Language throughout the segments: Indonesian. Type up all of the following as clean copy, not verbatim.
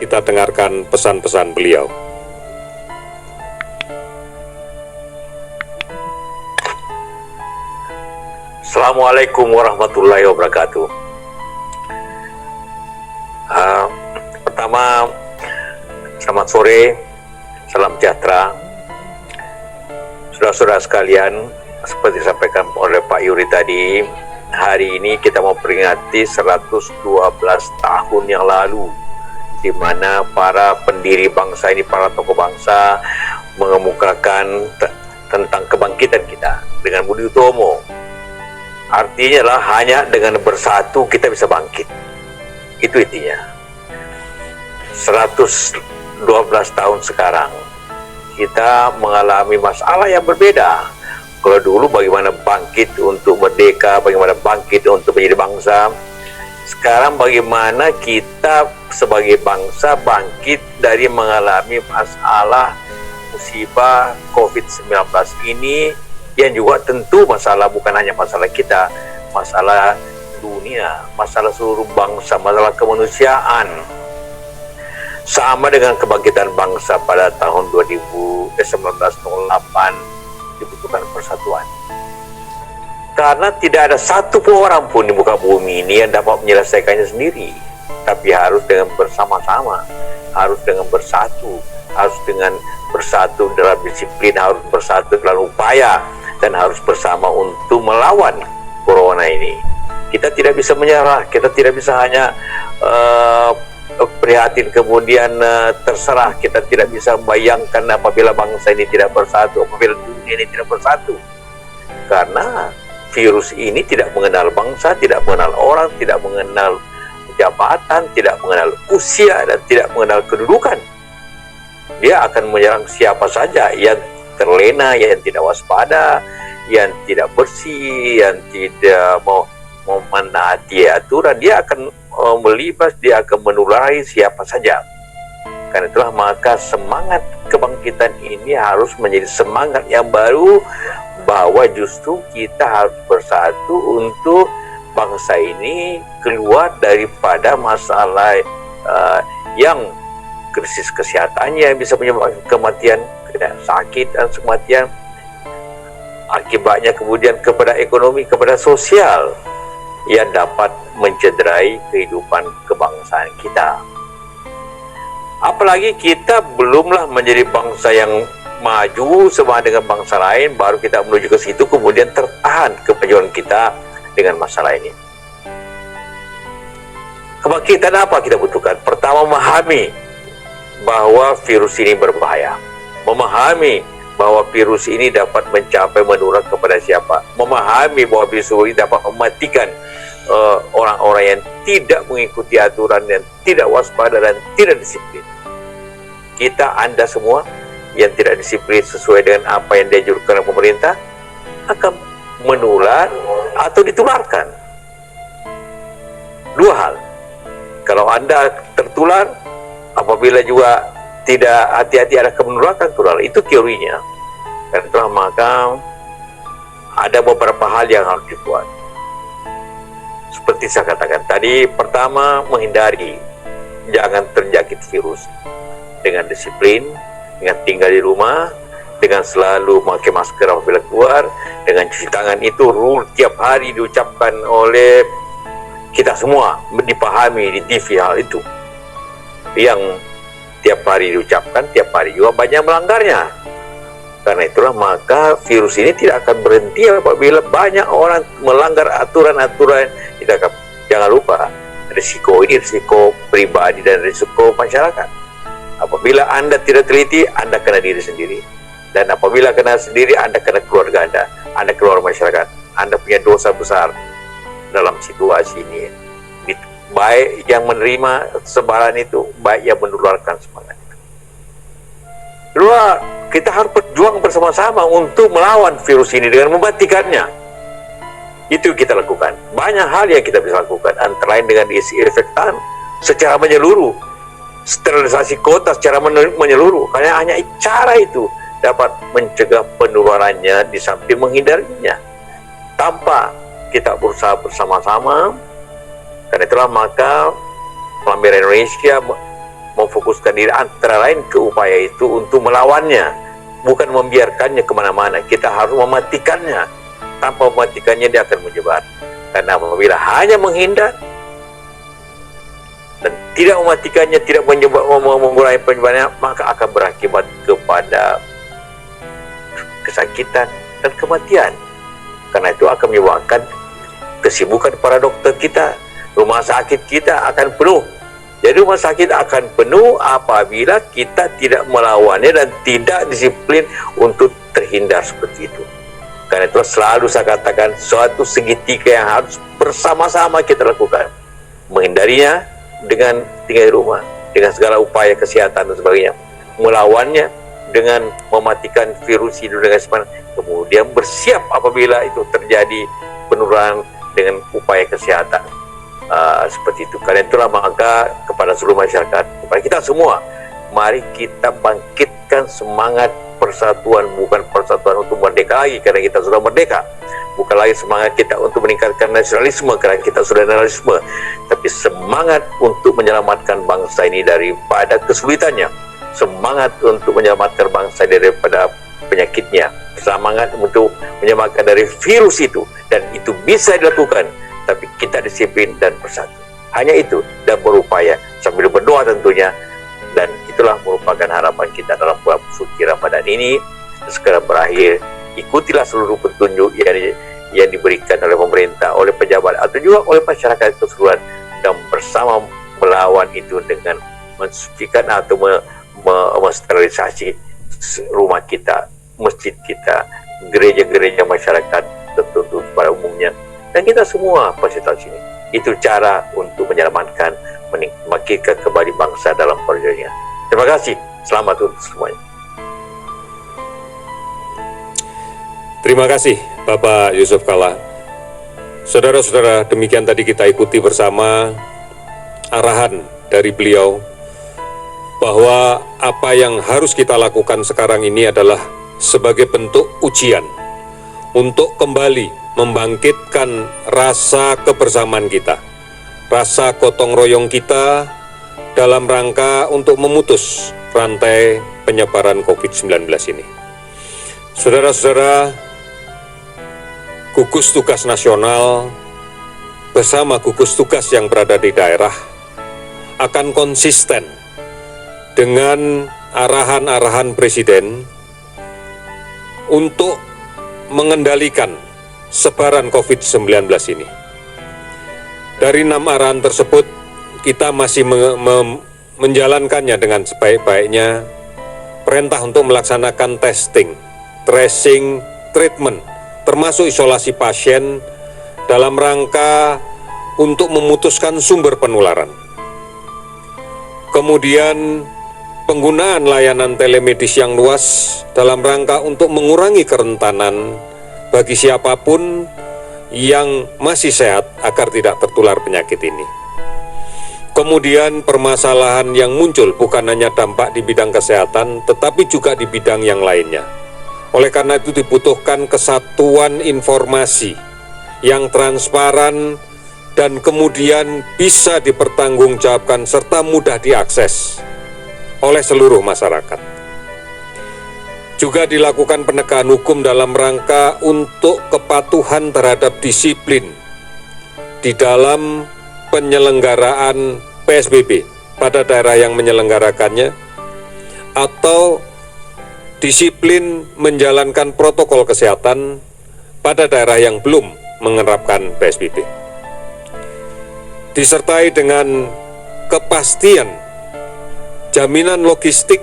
Kita dengarkan pesan-pesan beliau. Assalamualaikum warahmatullahi wabarakatuh. Pertama, selamat sore, salam sejahtera. Saudara-saudara sekalian, seperti disampaikan oleh Pak Yuri tadi, hari ini kita mau peringati 112 tahun yang lalu, di mana para pendiri bangsa ini, para tokoh bangsa mengemukakan tentang kebangkitan kita dengan Budi Utomo. Artinya lah hanya dengan bersatu kita bisa bangkit. Itu intinya. 112 tahun sekarang kita mengalami masalah yang berbeda. Kalau dulu bagaimana bangkit untuk merdeka, bagaimana bangkit untuk menjadi bangsa, sekarang bagaimana kita sebagai bangsa bangkit dari mengalami masalah musibah COVID-19 ini, yang juga tentu masalah bukan hanya masalah kita, masalah dunia, masalah seluruh bangsa, masalah kemanusiaan. Sama dengan kebangkitan bangsa pada tahun 1908, dibutuhkan persatuan. Karena tidak ada satu orang pun di muka bumi ini yang dapat menyelesaikannya sendiri, tapi harus dengan bersama-sama, harus dengan bersatu, harus dengan bersatu dalam disiplin, harus bersatu dalam upaya, dan harus bersama untuk melawan corona ini. Kita tidak bisa menyerah, kita tidak bisa hanya prihatin kemudian terserah. Kita tidak bisa membayangkan apabila bangsa ini tidak bersatu, apabila dunia ini tidak bersatu. Karena virus ini tidak mengenal bangsa, tidak mengenal orang, tidak mengenal jabatan, tidak mengenal usia, dan tidak mengenal kedudukan. Dia akan menyerang siapa saja yang terlena, yang tidak waspada, yang tidak bersih, yang tidak mau menaati aturan. Dia akan melibas, dia akan menulari siapa saja. Karena itulah maka semangat kebangkitan ini harus menjadi semangat yang baru, bahwa justru kita harus bersatu untuk bangsa ini keluar daripada masalah yang krisis kesehatannya yang bisa menyebabkan kematian, sakit dan kematian. Akibatnya kemudian kepada ekonomi, kepada sosial yang dapat mencederai kehidupan kebangsaan kita. Apalagi kita belumlah menjadi bangsa yang maju sama dengan bangsa lain, baru kita menuju ke situ, kemudian tertahan kemajuan kita dengan masalah ini. Kebangkitan apa kita butuhkan? Pertama, memahami bahwa virus ini berbahaya, memahami bahwa virus ini dapat mencapai menular kepada siapa, memahami bahwa virus ini dapat mematikan orang-orang yang tidak mengikuti aturan, yang tidak waspada dan tidak disiplin. Kita, Anda semua yang tidak disiplin sesuai dengan apa yang dianjurkan oleh pemerintah akan menular atau ditularkan. Dua hal. Kalau Anda tertular, apabila juga tidak hati-hati ada kemenularan tular, itu teorinya. Dan itulah maka ada beberapa hal yang harus dibuat. Seperti saya katakan tadi, pertama, menghindari jangan terjangkit virus dengan disiplin, dengan tinggal di rumah, dengan selalu memakai masker apabila keluar, dengan cuci tangan. Itu rule tiap hari diucapkan oleh kita semua, dipahami di TV hal itu, yang tiap hari diucapkan, tiap hari juga banyak melanggarnya. Karena itulah maka virus ini tidak akan berhenti apabila banyak orang melanggar aturan-aturan. Jangan lupa, risiko ini risiko pribadi dan risiko masyarakat. Apabila Anda tidak teliti, Anda kena diri sendiri. Dan apabila kena sendiri, Anda kena keluarga Anda keluar masyarakat. Anda punya dosa besar dalam situasi ini. Baik yang menerima sebaran itu, baik yang menularkan semangat itu. Kedua, kita harus berjuang bersama-sama untuk melawan virus ini dengan mematikannya. Itu kita lakukan. Banyak hal yang kita bisa lakukan, antara lain dengan disinfektan secara menyeluruh, sterilisasi kota secara menyeluruh. Karena hanya cara itu dapat mencegah penularannya di samping menghindarinya. Tanpa kita berusaha bersama-sama, karena itulah maka Pemerintah Indonesia memfokuskan diri antara lain ke upaya itu untuk melawannya, bukan membiarkannya kemana-mana. Kita harus mematikannya. Tanpa mematikannya dia akan menyebar. Karena apabila hanya menghindar dan tidak mematikannya, tidak mengurangi penyebarannya, maka akan berakibat kepada kesakitan dan kematian. Karena itu akan menyebabkan kesibukan para dokter kita, rumah sakit kita akan penuh. Jadi rumah sakit akan penuh apabila kita tidak melawannya dan tidak disiplin untuk terhindar seperti itu. Karena itu selalu saya katakan suatu segitiga yang harus bersama-sama kita lakukan. Menghindarinya dengan tinggal di rumah, dengan segala upaya kesehatan dan sebagainya. Melawannya dengan mematikan virus itu dengan semangat. Kemudian bersiap apabila itu terjadi penurunan dengan upaya kesehatan. Seperti itu. Karena itulah maka kepada seluruh masyarakat, kepada kita semua, mari kita bangkitkan semangat persatuan, bukan persatuan untuk merdeka lagi karena kita sudah merdeka, bukan lagi semangat kita untuk meningkatkan nasionalisme karena kita sudah nasionalisme, tapi semangat untuk menyelamatkan bangsa ini daripada kesulitannya, semangat untuk menyelamatkan bangsa daripada penyakitnya, semangat untuk menyelamatkan dari virus itu, dan itu bisa dilakukan tapi kita disiplin dan bersatu. Hanya itu, dan berupaya sambil berdoa tentunya. Dan itulah merupakan harapan kita dalam bulan suci Ramadan ini segera berakhir. Ikutilah seluruh petunjuk yang diberikan oleh pemerintah, oleh pejabat, atau juga oleh masyarakat keseluruhan, dan bersama melawan itu dengan mensucikan atau mensterilisasi rumah kita, masjid kita, gereja-gereja masyarakat tertentu pada umumnya, dan kita semua peserta sini. Itu cara untuk menyelamatkan, membangkitkan kembali bangsa dalam perjuangannya. Terima kasih. Selamat untuk semuanya. Terima kasih Bapak Yusuf Kalla. Saudara-saudara, demikian tadi kita ikuti bersama arahan dari beliau bahwa apa yang harus kita lakukan sekarang ini adalah sebagai bentuk ujian untuk kembali membangkitkan rasa kebersamaan kita, rasa gotong royong kita dalam rangka untuk memutus rantai penyebaran COVID-19 ini. Saudara-saudara, gugus tugas nasional bersama gugus tugas yang berada di daerah akan konsisten dengan arahan-arahan Presiden untuk mengendalikan sebaran COVID-19 ini. Dari 6 arahan tersebut, kita masih menjalankannya dengan sebaik-baiknya. Perintah untuk melaksanakan testing, tracing, treatment, termasuk isolasi pasien dalam rangka untuk memutuskan sumber penularan. Kemudian penggunaan layanan telemedis yang luas dalam rangka untuk mengurangi kerentanan bagi siapapun yang masih sehat agar tidak tertular penyakit ini. Kemudian permasalahan yang muncul bukan hanya dampak di bidang kesehatan, tetapi juga di bidang yang lainnya. Oleh karena itu dibutuhkan kesatuan informasi yang transparan dan kemudian bisa dipertanggungjawabkan serta mudah diakses oleh seluruh masyarakat. Juga dilakukan penegakan hukum dalam rangka untuk kepatuhan terhadap disiplin di dalam penyelenggaraan PSBB pada daerah yang menyelenggarakannya, atau disiplin menjalankan protokol kesehatan pada daerah yang belum menerapkan PSBB. Disertai dengan kepastian jaminan logistik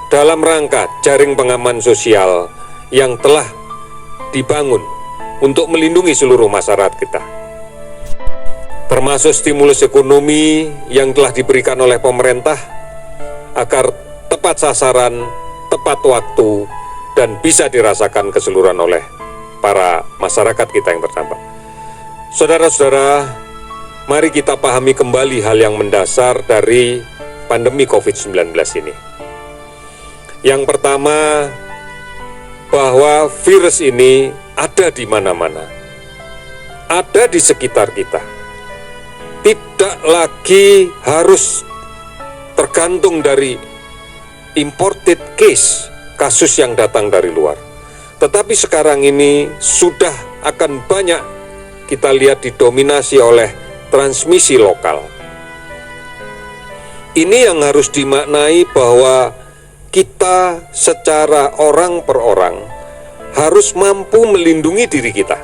dalam rangka jaring pengaman sosial yang telah dibangun untuk melindungi seluruh masyarakat kita. Termasuk stimulus ekonomi yang telah diberikan oleh pemerintah agar tepat sasaran, tepat waktu, dan bisa dirasakan keseluruhan oleh para masyarakat kita yang terdampak. Saudara-saudara, mari kita pahami kembali hal yang mendasar dari pandemi COVID-19 ini. Yang pertama, bahwa virus ini ada di mana-mana, ada di sekitar kita. Tidak lagi harus tergantung dari imported case, kasus yang datang dari luar. Tetapi sekarang ini sudah akan banyak kita lihat didominasi oleh transmisi lokal. Ini yang harus dimaknai bahwa kita secara orang per orang harus mampu melindungi diri kita.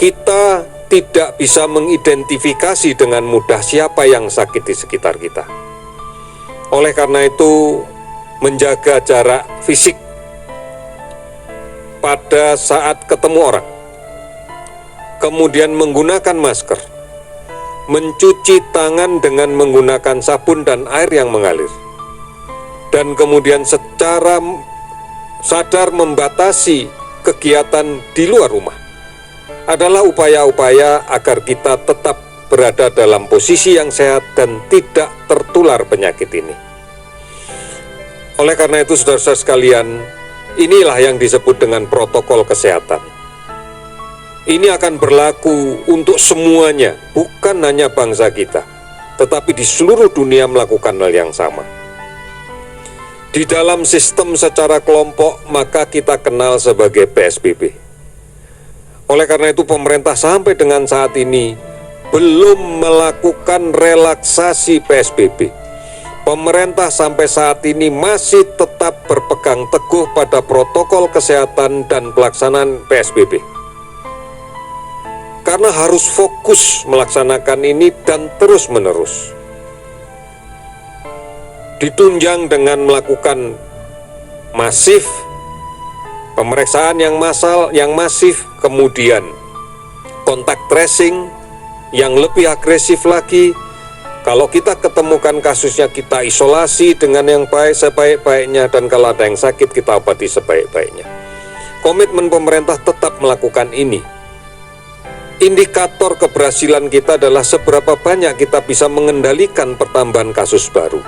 Kita tidak bisa mengidentifikasi dengan mudah siapa yang sakit di sekitar kita. Oleh karena itu, menjaga jarak fisik pada saat ketemu orang, kemudian menggunakan masker, mencuci tangan dengan menggunakan sabun dan air yang mengalir, dan kemudian secara sadar membatasi kegiatan di luar rumah adalah upaya-upaya agar kita tetap berada dalam posisi yang sehat dan tidak tertular penyakit ini. Oleh karena itu, saudara-saudara sekalian, inilah yang disebut dengan protokol kesehatan. Ini akan berlaku untuk semuanya, bukan hanya bangsa kita, tetapi di seluruh dunia melakukan hal yang sama. Di dalam sistem secara kelompok, maka kita kenal sebagai PSBB. Oleh karena itu, pemerintah sampai dengan saat ini belum melakukan relaksasi PSBB. Pemerintah sampai saat ini masih tetap berpegang teguh pada protokol kesehatan dan pelaksanaan PSBB. Karena harus fokus melaksanakan ini dan terus-menerus. Ditunjang dengan melakukan masif, pemeriksaan yang massal, yang masif, kemudian kontak tracing yang lebih agresif lagi. Kalau kita ketemukan kasusnya, kita isolasi dengan yang baik sebaik-baiknya, dan kalau ada yang sakit, kita obati sebaik-baiknya. Komitmen pemerintah tetap melakukan ini. Indikator keberhasilan kita adalah seberapa banyak kita bisa mengendalikan pertambahan kasus baru,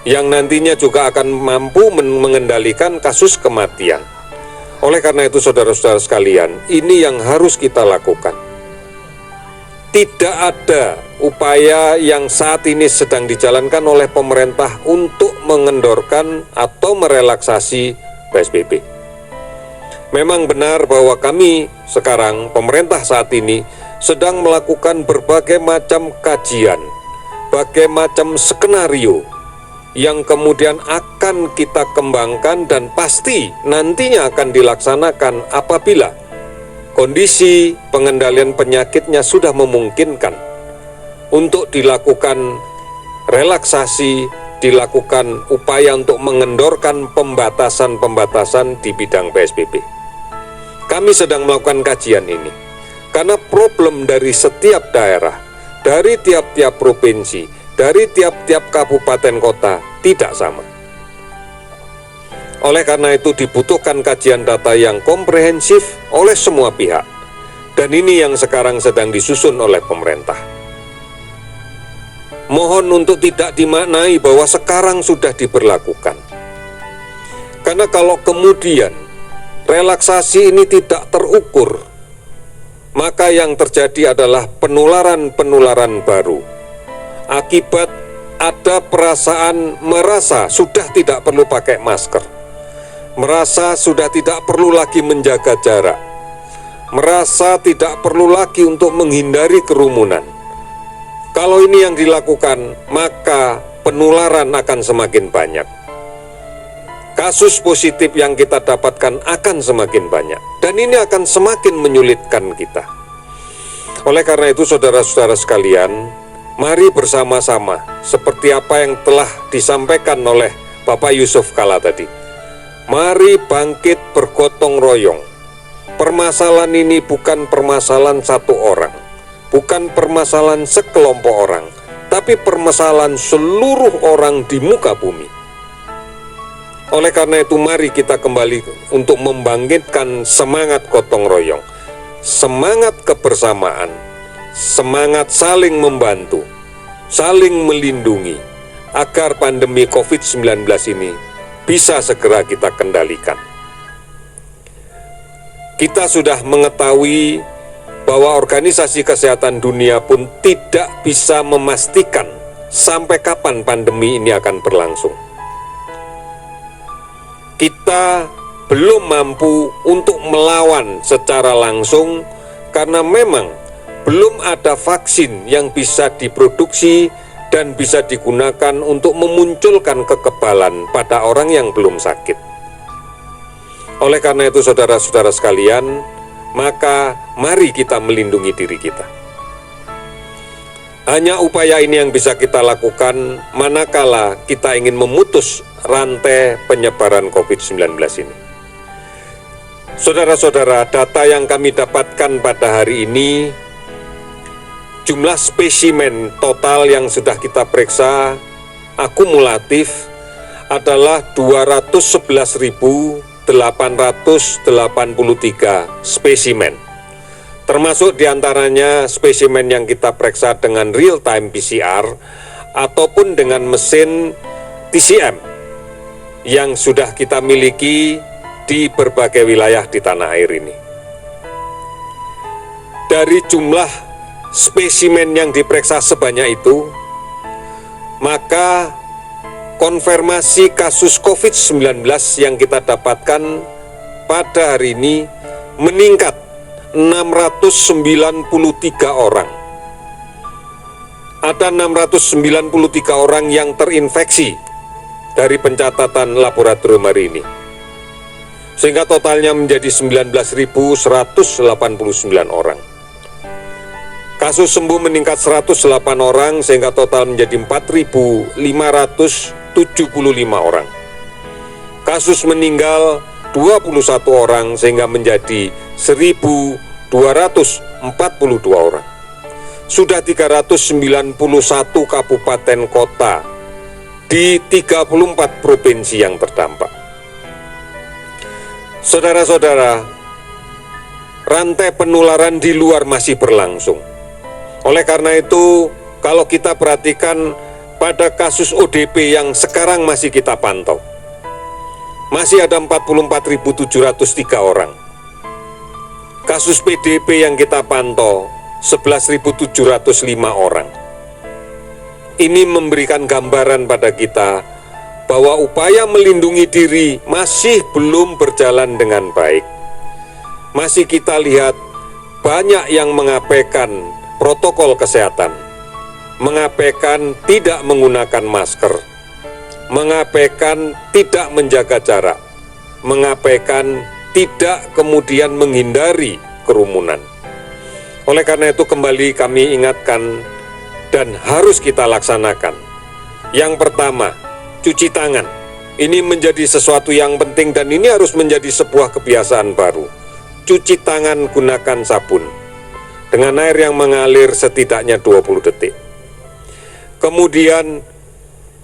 yang nantinya juga akan mampu mengendalikan kasus kematian. Oleh karena itu, saudara-saudara sekalian, ini yang harus kita lakukan. Tidak ada upaya yang saat ini sedang dijalankan oleh pemerintah untuk mengendorkan atau merelaksasi PSBB. Memang benar bahwa kami sekarang, pemerintah saat ini, sedang melakukan berbagai macam kajian, berbagai macam skenario, yang kemudian akan kita kembangkan dan pasti nantinya akan dilaksanakan apabila kondisi pengendalian penyakitnya sudah memungkinkan untuk dilakukan relaksasi, dilakukan upaya untuk mengendorkan pembatasan-pembatasan di bidang PSBB. Kami sedang melakukan kajian ini karena problem dari setiap daerah, dari tiap-tiap provinsi, dari tiap-tiap kabupaten kota tidak sama. Oleh karena itu, dibutuhkan kajian data yang komprehensif oleh semua pihak, dan ini yang sekarang sedang disusun oleh pemerintah. Mohon untuk tidak dimaknai bahwa sekarang sudah diberlakukan, karena kalau kemudian relaksasi ini tidak terukur, maka yang terjadi adalah penularan-penularan baru. Akibat ada perasaan merasa sudah tidak perlu pakai masker, merasa sudah tidak perlu lagi menjaga jarak, merasa tidak perlu lagi untuk menghindari kerumunan. Kalau ini yang dilakukan, maka penularan akan semakin banyak. Kasus positif yang kita dapatkan akan semakin banyak, dan ini akan semakin menyulitkan kita. Oleh karena itu, saudara-saudara sekalian, mari bersama-sama, seperti apa yang telah disampaikan oleh Bapak Yusuf Kala tadi. Mari bangkit bergotong royong. Permasalahan ini bukan permasalahan satu orang, bukan permasalahan sekelompok orang, tapi permasalahan seluruh orang di muka bumi. Oleh karena itu, mari kita kembali untuk membangkitkan semangat gotong royong, semangat kebersamaan, semangat saling membantu, saling melindungi, agar pandemi COVID-19 ini bisa segera kita kendalikan. Kita sudah mengetahui bahwa Organisasi Kesehatan Dunia pun tidak bisa memastikan sampai kapan pandemi ini akan berlangsung. Kita belum mampu untuk melawan secara langsung karena memang belum ada vaksin yang bisa diproduksi dan bisa digunakan untuk memunculkan kekebalan pada orang yang belum sakit. Oleh karena itu, saudara-saudara sekalian, maka mari kita melindungi diri kita. Hanya upaya ini yang bisa kita lakukan manakala kita ingin memutus rantai penyebaran COVID-19 ini. Saudara-saudara, data yang kami dapatkan pada hari ini, jumlah spesimen total yang sudah kita periksa akumulatif adalah 211.883 spesimen. Termasuk diantaranya spesimen yang kita periksa dengan real-time PCR ataupun dengan mesin TCM yang sudah kita miliki di berbagai wilayah di tanah air ini. Dari jumlah spesimen yang diperiksa sebanyak itu, maka konfirmasi kasus COVID-19 yang kita dapatkan pada hari ini meningkat 693 orang. Ada 693 orang yang terinfeksi dari pencatatan laboratorium hari ini, sehingga totalnya menjadi 19.189 orang. Kasus sembuh meningkat 108 orang sehingga total menjadi 4.575 orang. Kasus meninggal 21 orang sehingga menjadi 1.242 orang. Sudah 391 kabupaten kota di 34 provinsi yang terdampak. Saudara-saudara, rantai penularan di luar masih berlangsung. Oleh karena itu, kalau kita perhatikan pada kasus ODP yang sekarang masih kita pantau, masih ada 44.703 orang. Kasus PDP yang kita pantau 11.705 orang. Ini memberikan gambaran pada kita bahwa upaya melindungi diri masih belum berjalan dengan baik. Masih kita lihat banyak yang mengabaikan protokol kesehatan, mengabaikan tidak menggunakan masker, mengabaikan tidak menjaga jarak, mengabaikan tidak kemudian menghindari kerumunan. Oleh karena itu kembali kami ingatkan dan harus kita laksanakan. Yang pertama, cuci tangan. Ini menjadi sesuatu yang penting dan ini harus menjadi sebuah kebiasaan baru. Cuci tangan gunakan sabun dengan air yang mengalir setidaknya 20 detik. Kemudian,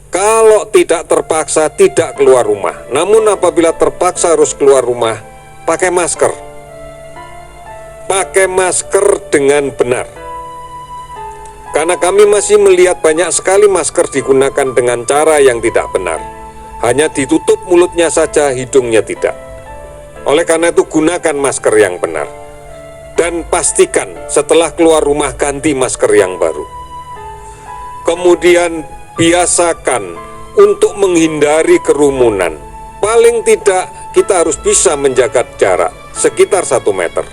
kalau tidak terpaksa tidak keluar rumah, namun apabila terpaksa harus keluar rumah, pakai masker. Pakai masker dengan benar. Karena kami masih melihat banyak sekali masker digunakan dengan cara yang tidak benar. Hanya ditutup mulutnya saja, hidungnya tidak. Oleh karena itu gunakan masker yang benar. Dan pastikan setelah keluar rumah ganti masker yang baru. Kemudian biasakan untuk menghindari kerumunan. Paling tidak kita harus bisa menjaga jarak sekitar 1 meter.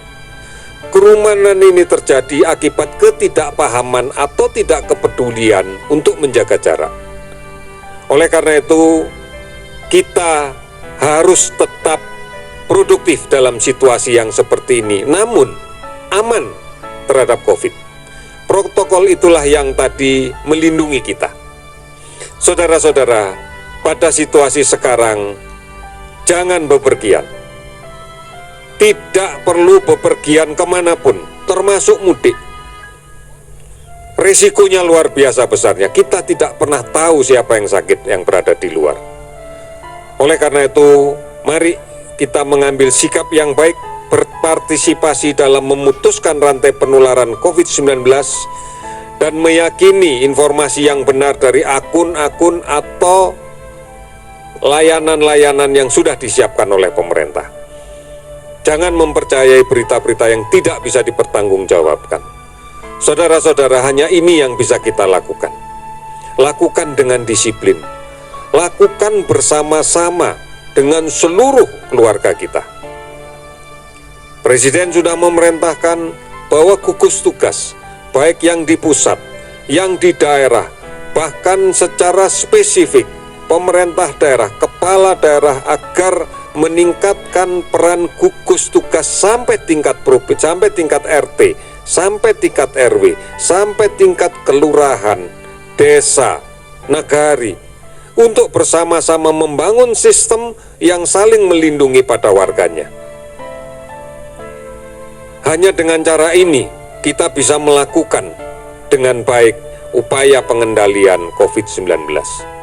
Kerumunan ini terjadi akibat ketidakpahaman atau tidak kepedulian untuk menjaga jarak. Oleh karena itu, kita harus tetap produktif dalam situasi yang seperti ini, namun aman terhadap COVID. Protokol itulah yang tadi melindungi kita. Saudara-saudara, pada situasi sekarang, jangan bepergian. Tidak perlu bepergian kemanapun, termasuk mudik. Risikonya luar biasa besarnya. Kita tidak pernah tahu siapa yang sakit yang berada di luar. Oleh karena itu, mari kita mengambil sikap yang baik, berpartisipasi dalam memutuskan rantai penularan COVID-19 dan meyakini informasi yang benar dari akun-akun atau layanan-layanan yang sudah disiapkan oleh pemerintah. Jangan mempercayai berita-berita yang tidak bisa dipertanggungjawabkan. Saudara-saudara, hanya ini yang bisa kita lakukan. Lakukan dengan disiplin. Lakukan bersama-sama dengan seluruh keluarga kita. Presiden sudah memerintahkan bahwa gugus tugas, baik yang di pusat, yang di daerah, bahkan secara spesifik, pemerintah daerah, kepala daerah agar meningkatkan peran gugus tugas sampai tingkat provinsi, sampai tingkat RT, sampai tingkat RW, sampai tingkat kelurahan, desa, nagari, untuk bersama-sama membangun sistem yang saling melindungi pada warganya. Hanya dengan cara ini kita bisa melakukan dengan baik upaya pengendalian COVID-19.